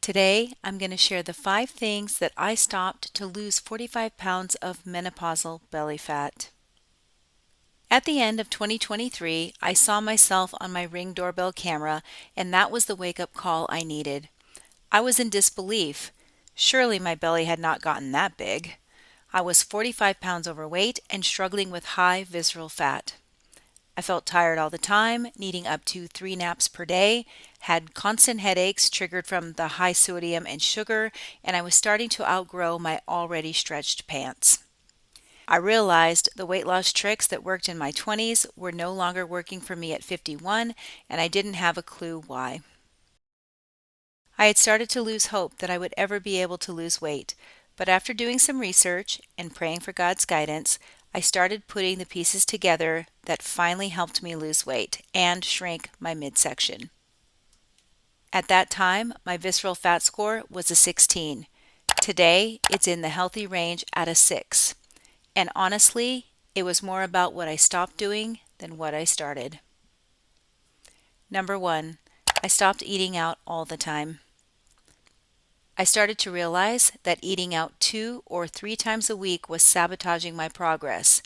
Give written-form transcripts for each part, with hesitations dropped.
Today, I'm going to share the 5 things that I stopped to lose 45 pounds of menopausal belly fat. At the end of 2023, I saw myself on my Ring doorbell camera, and that was the wake-up call I needed. I was in disbelief. Surely my belly had not gotten that big. I was 45 pounds overweight and struggling with high visceral fat. I felt tired all the time, needing up to 3 naps per day, had constant headaches triggered from the high sodium and sugar, and I was starting to outgrow my already stretched pants. I realized the weight loss tricks that worked in my 20s were no longer working for me at 51, and I didn't have a clue why. I had started to lose hope that I would ever be able to lose weight, but after doing some research and praying for God's guidance, I started putting the pieces together that finally helped me lose weight and shrink my midsection. At that time, my visceral fat score was a 16. Today, it's in the healthy range at a 6. And honestly, it was more about what I stopped doing than what I started. Number 1, I stopped eating out all the time. I started to realize that eating out 2 or 3 times a week was sabotaging my progress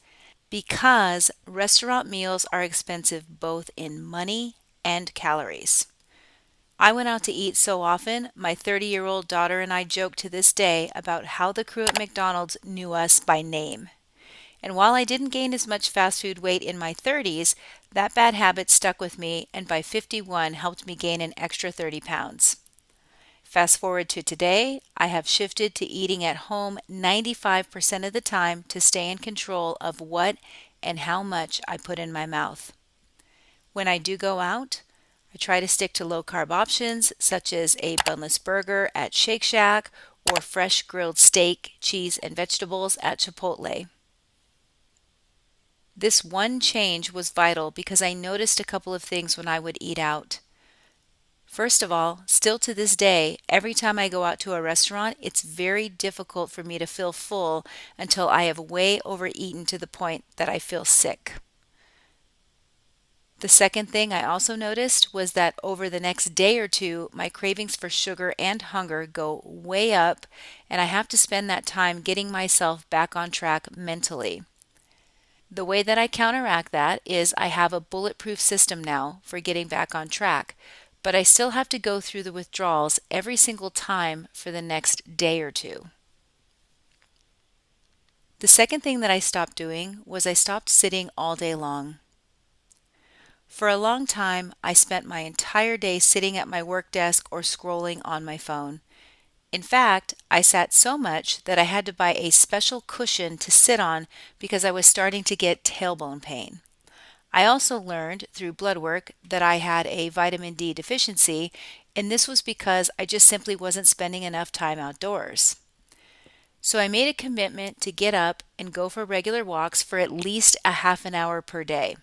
because restaurant meals are expensive both in money and calories. I went out to eat so often, my 30-year-old daughter and I joke to this day about how the crew at McDonald's knew us by name. And while I didn't gain as much fast food weight in my 30s, that bad habit stuck with me and by 51 helped me gain an extra 30 pounds. Fast forward to today, I have shifted to eating at home 95% of the time to stay in control of what and how much I put in my mouth. When I do go out, I try to stick to low-carb options such as a bunless burger at Shake Shack or fresh grilled steak, cheese, and vegetables at Chipotle. This one change was vital because I noticed a couple of things when I would eat out. First of all, still to this day, every time I go out to a restaurant, it's very difficult for me to feel full until I have way overeaten to the point that I feel sick. The second thing I also noticed was that over the next day or two, my cravings for sugar and hunger go way up, and I have to spend that time getting myself back on track mentally. The way that I counteract that is I have a bulletproof system now for getting back on track, but I still have to go through the withdrawals every single time for the next day or two. The second thing that I stopped doing was I stopped sitting all day long. For a long time, I spent my entire day sitting at my work desk or scrolling on my phone. In fact, I sat so much that I had to buy a special cushion to sit on because I was starting to get tailbone pain. I also learned through blood work that I had a vitamin D deficiency, and this was because I just simply wasn't spending enough time outdoors. So I made a commitment to get up and go for regular walks for at least a half an hour per day.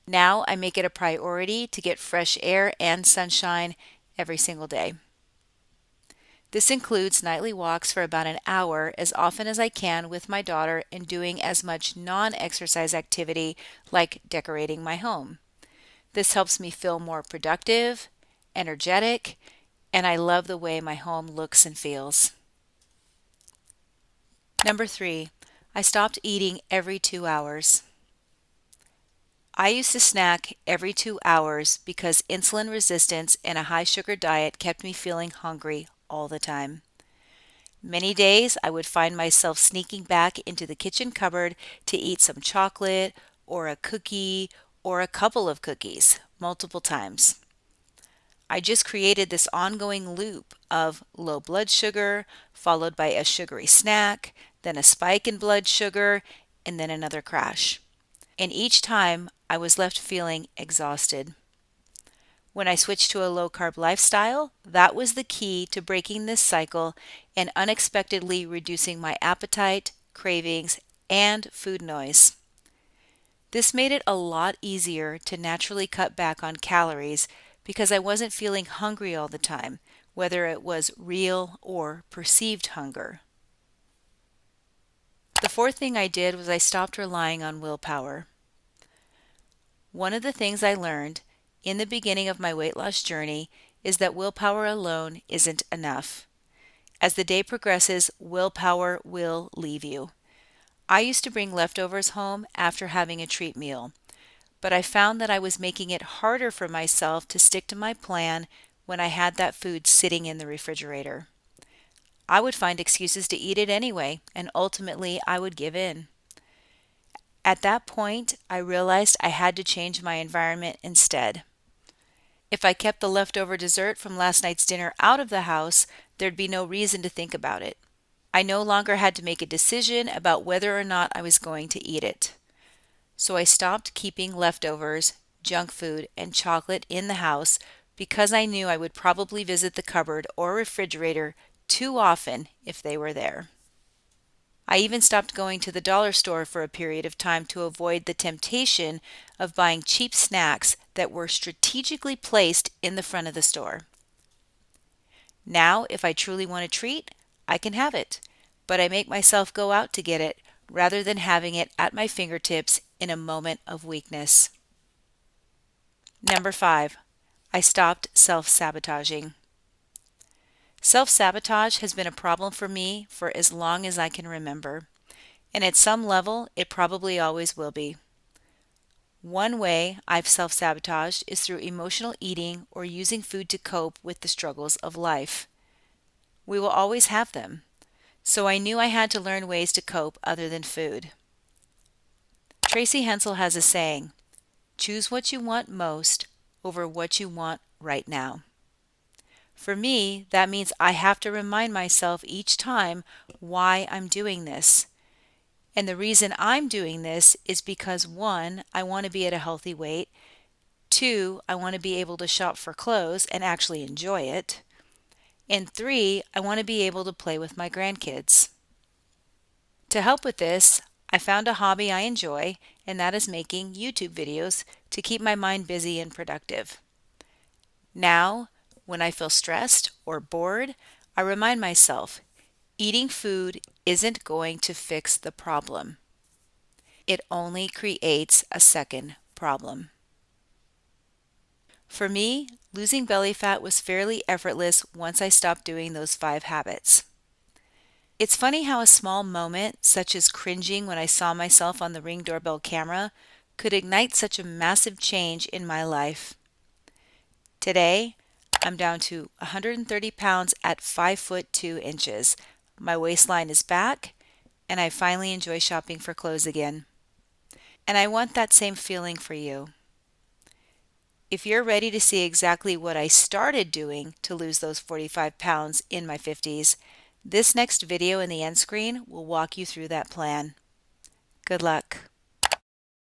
Now I make it a priority to get fresh air and sunshine every single day. This includes nightly walks for about an hour as often as I can with my daughter and doing as much non-exercise activity like decorating my home. This helps me feel more productive, energetic, and I love the way my home looks and feels. Number 3, I stopped eating every 2 hours. I used to snack every 2 hours because insulin resistance and a high sugar diet kept me feeling hungry all the time. Many days I would find myself sneaking back into the kitchen cupboard to eat some chocolate or a cookie or a couple of cookies multiple times. I just created this ongoing loop of low blood sugar, followed by a sugary snack, then a spike in blood sugar, and then another crash. And each time I was left feeling exhausted. When I switched to a low-carb lifestyle, that was the key to breaking this cycle and unexpectedly reducing my appetite, cravings, and food noise. This made it a lot easier to naturally cut back on calories because I wasn't feeling hungry all the time, whether it was real or perceived hunger. The fourth thing I did was I stopped relying on willpower. One of the things I learned in the beginning of my weight loss journey is that willpower alone isn't enough. As the day progresses, willpower will leave you. I used to bring leftovers home after having a treat meal, but I found that I was making it harder for myself to stick to my plan when I had that food sitting in the refrigerator. I would find excuses to eat it anyway, and ultimately I would give in. At that point, I realized I had to change my environment instead. If I kept the leftover dessert from last night's dinner out of the house, there'd be no reason to think about it. I no longer had to make a decision about whether or not I was going to eat it. So I stopped keeping leftovers, junk food, and chocolate in the house because I knew I would probably visit the cupboard or refrigerator too often if they were there. I even stopped going to the dollar store for a period of time to avoid the temptation of buying cheap snacks that were strategically placed in the front of the store. Now, if I truly want a treat, I can have it, but I make myself go out to get it rather than having it at my fingertips in a moment of weakness. Number 5, I stopped self-sabotaging. Self-sabotage has been a problem for me for as long as I can remember, and at some level, it probably always will be. One way I've self-sabotaged is through emotional eating or using food to cope with the struggles of life. We will always have them, so I knew I had to learn ways to cope other than food. Tracy Hensel has a saying, choose what you want most over what you want right now. For me, that means I have to remind myself each time why I'm doing this. And the reason I'm doing this is because 1, I want to be at a healthy weight. 2, I want to be able to shop for clothes and actually enjoy it. And 3, I want to be able to play with my grandkids. To help with this, I found a hobby I enjoy, and that is making YouTube videos to keep my mind busy and productive. Now, when I feel stressed or bored, I remind myself, eating food isn't going to fix the problem. It only creates a second problem. For me, losing belly fat was fairly effortless once I stopped doing those 5 habits. It's funny how a small moment, such as cringing when I saw myself on the Ring doorbell camera, could ignite such a massive change in my life. Today, I'm down to 130 pounds at 5 foot 2 inches. My waistline is back, and I finally enjoy shopping for clothes again. And I want that same feeling for you. If you're ready to see exactly what I started doing to lose those 45 pounds in my 50s, this next video in the end screen will walk you through that plan. Good luck.